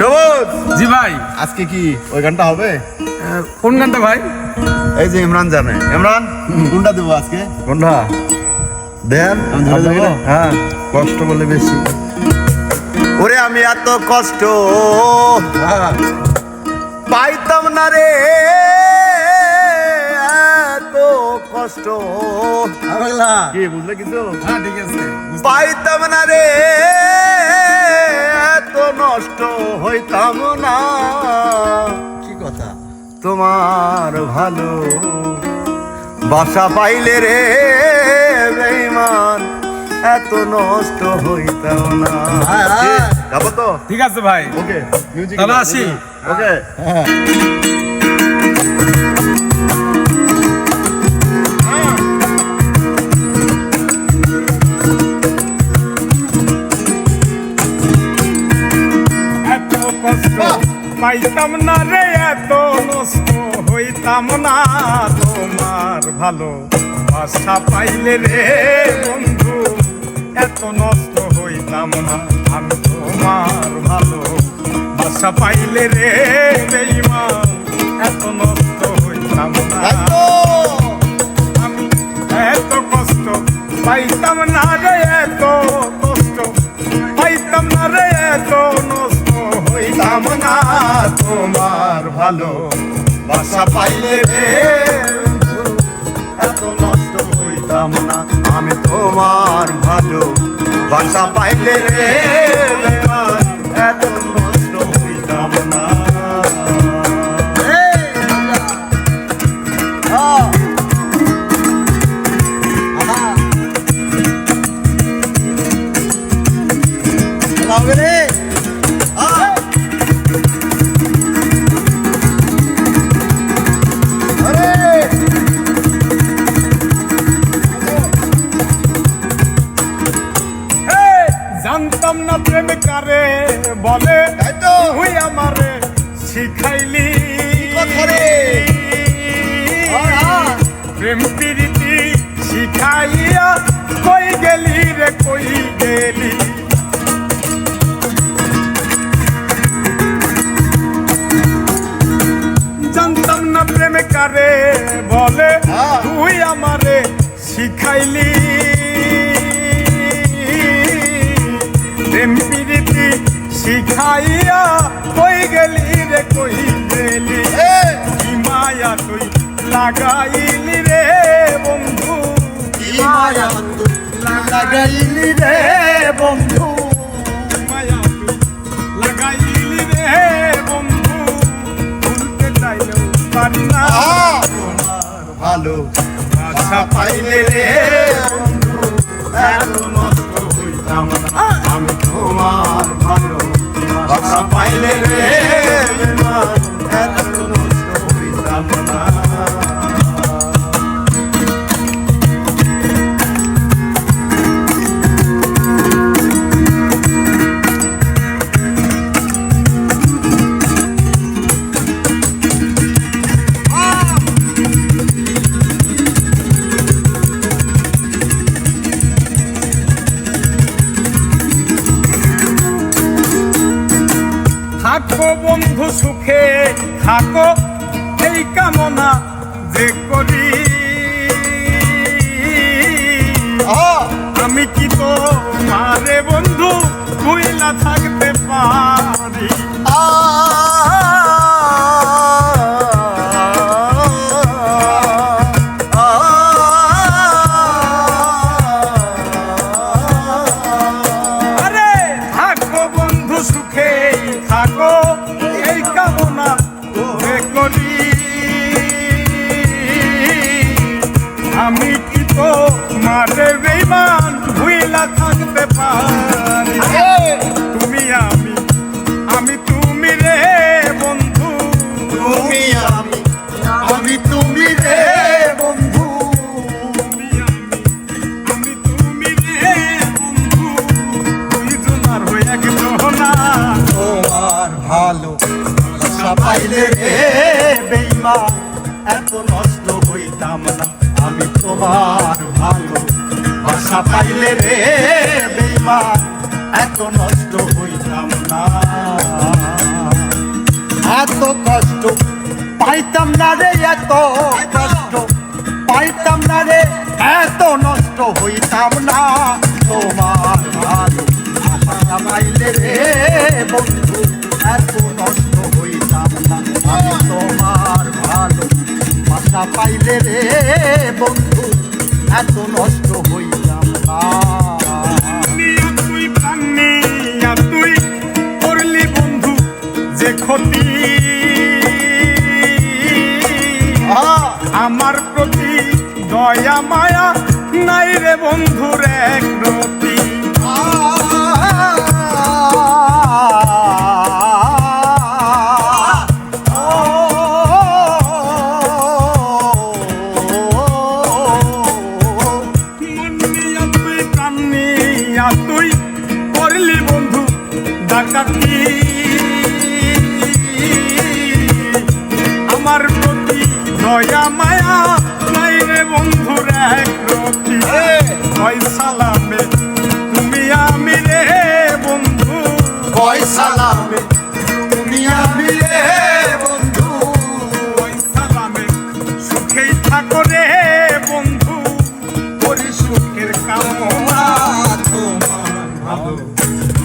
সবুজ জি ভাই। আজকে কি ওই গানটা হবে? কোন গানটা ভাই? এই যে ইমরান জানে। ইমরান কোনটা দেবো আজকে? কোনটা দেন? হ্যাঁ, কষ্ট বলে বেশি। ওরে আমি এত কষ্ট পাইতাম না রে, এত কষ্ট কি বুঝলে কিছু? হ্যাঁ ঠিক আছে। পাইতাম না রে, এত নষ্ট হইতাম না। কি কথা? তোমার ভালো বাসা পাইলে রে বেঈমান, এত নষ্ট হইতাম না। যাবো তো? ঠিক আছে ভাই। ওকে মিউজিক তাহলে আসি। ওকে এত কষ্ট পাইতাম না রে, এত নষ্ট হইতাম না। তোমার ভালো বাসা পাইলে রে বন্ধু, এত নষ্ট হইতাম না। আমি তোমার ভালো বাসা পাইলে রে বেঈমান, এত নষ্ট হইতাম না। আমি এত কষ্ট পাইতাম না রে, এত কষ্ট পাইতাম না রে, এত নষ্ট হইতাম না। তোমার ভালো বাসা পাইলে রে এত নষ্ট হইতাম না। আমি তোমার ভালো বাসা পাইলে রে বেঈমান, এত নষ্ট হইতাম না। জানতাম না প্রেম কারে বলে, তুই আমারে শিখাইলি। প্রেম প্রীতি শিখাইয়া কই গেলি রে, কই গেলি। জানতাম না প্রেম কারে বলে, তুই আমারে শিখাইলি। প্রেম প্রীতি শিখাইয়া কই গেলি রে, কই গেলি। কি মায়া তুই লাগাইলি রে বন্ধু, কি মায়া তুই লাগাইলি রে বন্ধু, মায়া তুই লাগাইলি রে বন্ধু। ভুলতে চাইলেও পারি না। তোমার ভালো বাসা পাইলে রে বন্ধু, এত নষ্ট হইতাম না। আমি তোমার ভালো বাসা পাইলে রে বেঈমান, এত নষ্ট হইতাম না। থাকো বন্ধু সুখে থাকো, এই কামনা যে করি। আমি কি তো মারে বন্ধু ভুইলা থাকতে পারি। আরে থাকো বন্ধু সুখে থাকো, এই কামনা যে করি। আমি কি তো মারে বেঈমান ভুইলা থাকতে পারি। তুমি আমি, আমি তুমি রে বন্ধু, তুমি আমি, আমি তুমি রে বন্ধু, তুমি আমি তুমি রে বন্ধু। দুইজনার হয়ে একজনা। তোমার ভালো বাসা পাইলে রে বেঈমান, এত নষ্ট হইতাম না। আমি তোমার ভালো বাসা পাইলে রে বেঈমান, এত নষ্ট হইতাম না। এত কষ্ট পাইতাম না রে, এত কষ্ট পাইতাম না রে, এত নষ্ট হইতাম না তোমার ভালো বাসা পাইলে রে বন্ধু, এত নষ্ট হইতাম না আমি তোমার ভালো বাসা পাইলে রে বন্ধু, এত নষ্ট হইতাম না। তুই প্রাণী তুই করলি বন্ধু যে ক্ষতি, আমার প্রতি দয়া মায়া নাই রে বন্ধুর এক রতি। তুই করলি বন্ধু ডাকাতি, আমার প্রতি দয়া মায়া নাই রে বন্ধুর এক রতি। কয় সালামে তুমি আমি রে বন্ধু, কয় সালামে তুমি আমি রে বন্ধু, কয় সালামে সুখেই থাকো রে বন্ধু, করি সুখের কামনা তোমার ভালো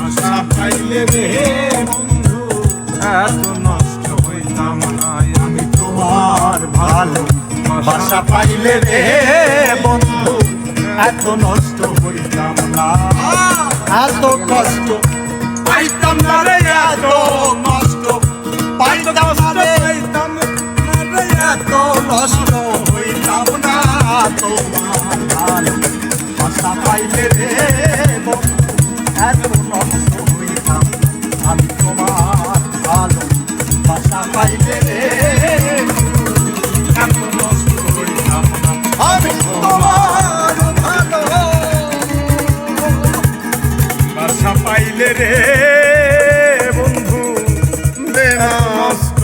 আশা পাইলে রে বন্ধু, এত নষ্ট হইতাম না আমি তোমার ভালো বাসা পাইলে রে বন্ধু, এত নষ্ট হইতাম না। এত কষ্ট পাইতাম না রে, এত কষ্ট পাইতাম না রে, পাইতাম না রে, এত নষ্ট হইতাম না তোমার ভালো বাসা পাইলে রে বন্ধু, এত নষ্ট হইতাম আমি তোমার ভালো বাসা পাইলে রে, এত নষ্ট হইতাম না আমি তোমার ভালো বাসা পাইলে রে বন্ধু, নষ্ট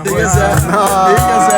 ঠিক আছে, ঠিক আছে।